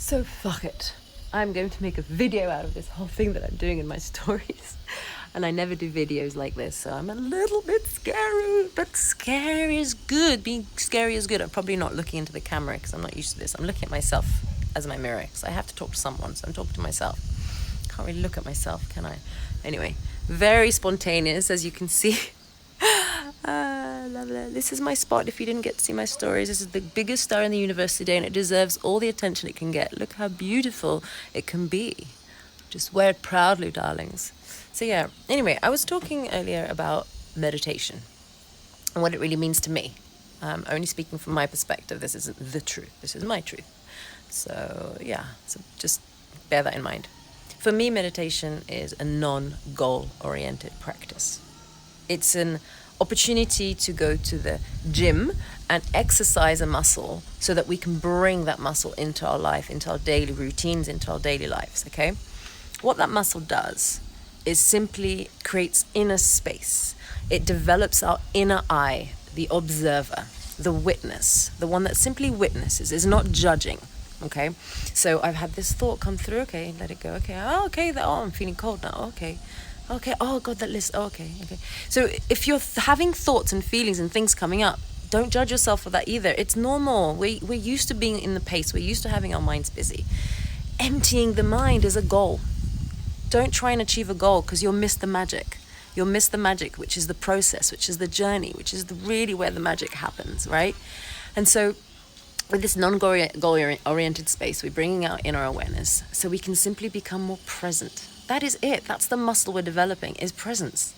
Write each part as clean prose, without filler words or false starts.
So fuck it. I'm going to make a video out of this whole thing that I'm doing in my stories. And I never do videos like this, so I'm a little bit scary, but scary is good. Being scary is good. I'm probably not looking into the camera because I'm not used to this. I'm looking at myself as my mirror because I have to talk to someone, so I'm talking to myself. Can't really look at myself, can I? Anyway, very spontaneous, as you can see. Love that. This is my spot. If you didn't get to see my stories, this is the biggest star in the universe today, and it deserves all the attention it can get. Look how beautiful it can be. Just wear it proudly, darlings. So yeah, anyway, I was talking earlier about meditation and what it really means to me. Only speaking from my perspective. This isn't the truth. This is my truth. So yeah, so just bear that in mind. For me, meditation is a non-goal oriented practice. It's an opportunity to go to the gym and exercise a muscle so that we can bring that muscle into our life, into our daily routines, into our daily lives, okay? What that muscle does is simply creates inner space. It develops our inner eye, the observer, the witness, the one that simply witnesses, is not judging, okay? So I've had this thought come through, okay, let it go, okay, I'm feeling cold now, okay, oh God, that list, okay. So if you're having thoughts and feelings and things coming up, don't judge yourself for that either. It's normal. We're used to being in the pace. We're used to having our minds busy. Emptying the mind is a goal. Don't try and achieve a goal because you'll miss the magic. You'll miss the magic, which is the process, which is the journey, which is really where the magic happens, right? And so with this non-goal-oriented space, we're bringing out inner awareness so we can simply become more present. That is it. That's the muscle we're developing, is presence.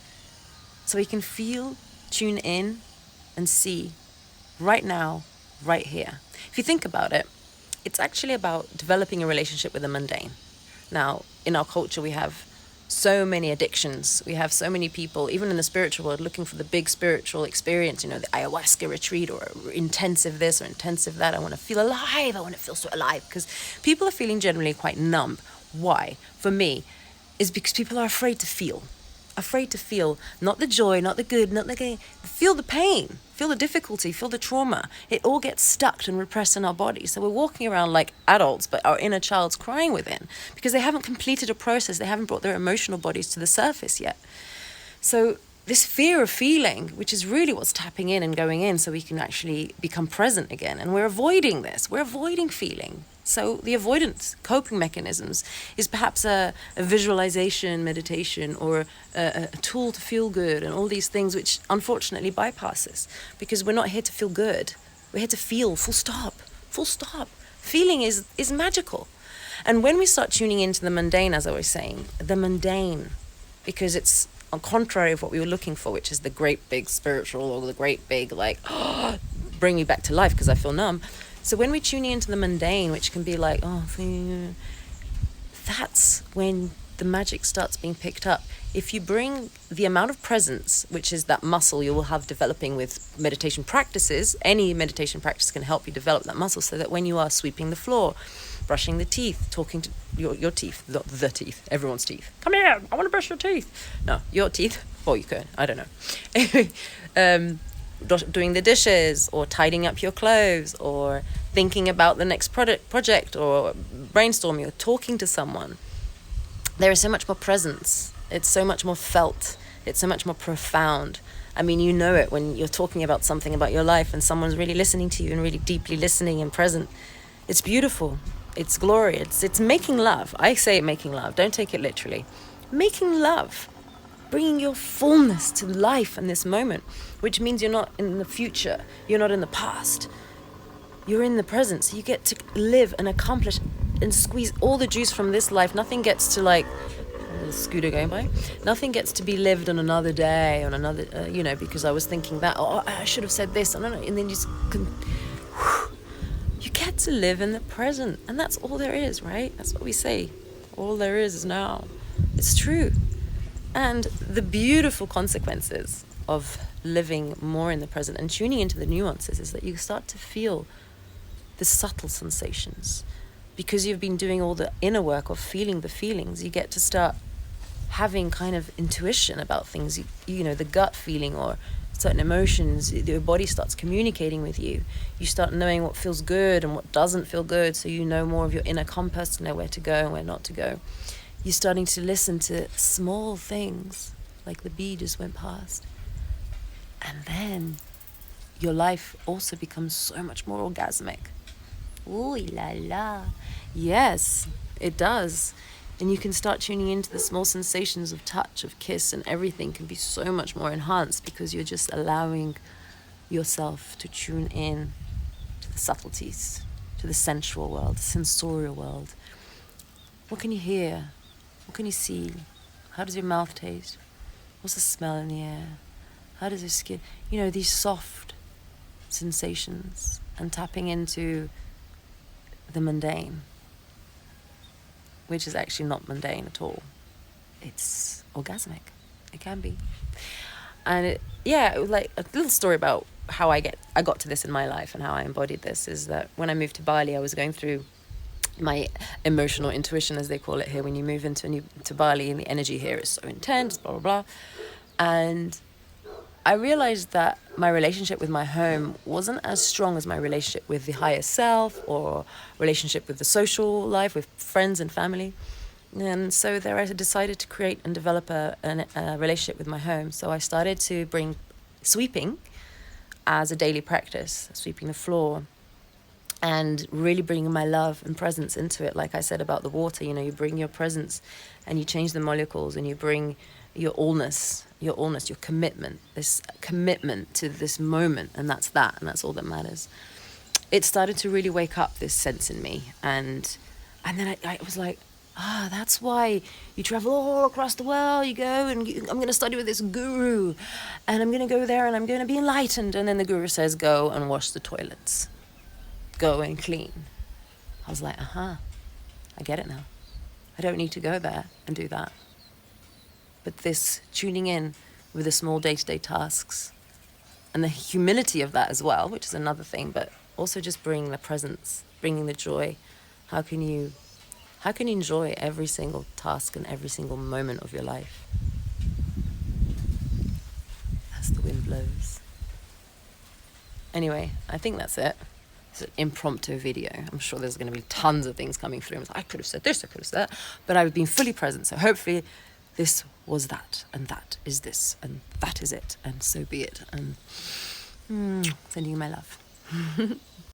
So we can feel, tune in, and see right now, right here. If you think about it, it's actually about developing a relationship with the mundane. Now, in our culture, we have so many addictions. We have so many people, even in the spiritual world, looking for the big spiritual experience, the ayahuasca retreat or intensive this or intensive that. I want to feel alive. I want to feel so alive because people are feeling generally quite numb. Why? For me, is because people are afraid to feel, not the joy, not the good, not the gain. Feel the pain, feel the difficulty, feel the trauma. It all gets stuck and repressed in our bodies. So we're walking around like adults, but our inner child's crying within because they haven't completed a process. They haven't brought their emotional bodies to the surface yet. So this fear of feeling, which is really what's tapping in and going in so we can actually become present again. And we're avoiding this. We're avoiding feeling. So the avoidance coping mechanisms is perhaps a visualization, meditation, or a tool to feel good and all these things which unfortunately bypasses because we're not here to feel good. We're here to feel, full stop. Feeling is magical. And when we start tuning into the mundane, as I was saying, the mundane, because it's on contrary of what we were looking for, which is the great big spiritual or the great big bring me back to life because I feel numb. So when we tune into the mundane, which can be like, that's when the magic starts being picked up. If you bring the amount of presence, which is that muscle you will have developing with meditation practices, any meditation practice can help you develop that muscle so that when you are sweeping the floor, brushing the teeth, talking to your teeth, not the teeth, everyone's teeth. Come here, I want to brush your teeth. No, your teeth. Well, you could, I don't know. Doing the dishes or tidying up your clothes or thinking about the next project or brainstorming or talking to someone. There is so much more presence. It's so much more felt. It's so much more profound. I mean, you know it when you're talking about something about your life and someone's really listening to you and really deeply listening and present. It's beautiful. It's glorious. It's making love. I say making love. Don't take it literally. Making love. Bringing your fullness to life in this moment, which means you're not in the future, you're not in the past, you're in the present. So you get to live and accomplish and squeeze all the juice from this life. Nothing gets to a scooter going by. Nothing gets to be lived on another day, on another, because I was thinking that, I should have said this, and then you get to live in the present, and that's all there is, right? That's what we say. All there is now. It's true. And the beautiful consequences of living more in the present and tuning into the nuances is that you start to feel the subtle sensations. Because you've been doing all the inner work of feeling the feelings, you get to start having kind of intuition about things, the gut feeling or certain emotions, your body starts communicating with you. You start knowing what feels good and what doesn't feel good, so you know more of your inner compass to know where to go and where not to go. You're starting to listen to small things, like the bee just went past. And then your life also becomes so much more orgasmic. Ooh la la. Yes, it does. And you can start tuning into the small sensations of touch, of kiss, and everything can be so much more enhanced because you're just allowing yourself to tune in to the subtleties, to the sensual world, the sensorial world. What can you hear? What can you see? How does your mouth taste? What's the smell in the air? How does your skin... these soft sensations, and tapping into the mundane, which is actually not mundane at all. It's orgasmic. It can be. And it was like a little story about how I got to this in my life and how I embodied this is that when I moved to Bali, I was going through my emotional intuition, as they call it here. When you move to Bali, and the energy here is so intense, blah, blah, blah. And I realized that my relationship with my home wasn't as strong as my relationship with the higher self or relationship with the social life, with friends and family. And so there I decided to create and develop a relationship with my home. So I started to bring sweeping as a daily practice, sweeping the floor, and really bringing my love and presence into it. Like I said about the water, you bring your presence and you change the molecules, and you bring your allness, your commitment, this commitment to this moment, and that's all that matters. It started to really wake up this sense in me, and then I was like, that's why you travel all across the world. You go and I'm going to study with this guru, and I'm going to go there and I'm going to be enlightened. And then the guru says, go and wash the toilets, go and clean. I was like, I get it now. I don't need to go there and do that. But this tuning in with the small day-to-day tasks and the humility of that as well, which is another thing, but also just bringing the presence, bringing the joy. How can you enjoy every single task and every single moment of your life as the wind blows? Anyway, I think that's it. It's an impromptu video. I'm sure there's going to be tons of things coming through. I could have said this, I could have said that, but I've been fully present. So hopefully this was that, and that is this, and that is it, and so be it. And sending you my love.